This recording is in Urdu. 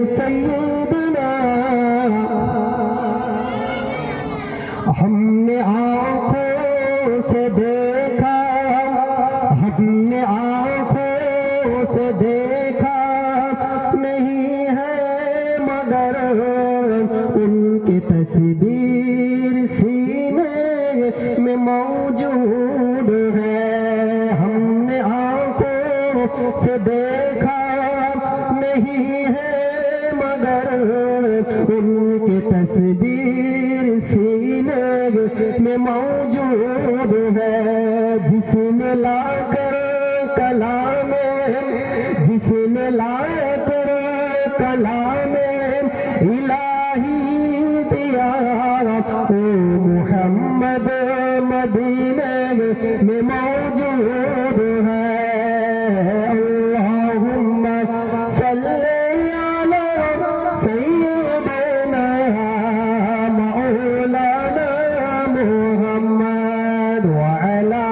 سیدنا ہم نے آنکھوں سے دیکھا، ہم نے آنکھوں سے دیکھا نہیں ہے، مگر ان کی تصویر سینے میں موجود ہے۔ ہم نے آنکھوں سے دیکھا نہیں ہے، مگر ان کی تصویر سینے میں موجود ہے۔ جس نے لا کر کلام، جس نے لا کر کلام الہی دیا، او محمد مدینے میں موجود ہے۔ اللہم صلی علی سیدنا مولانا محمد وعلی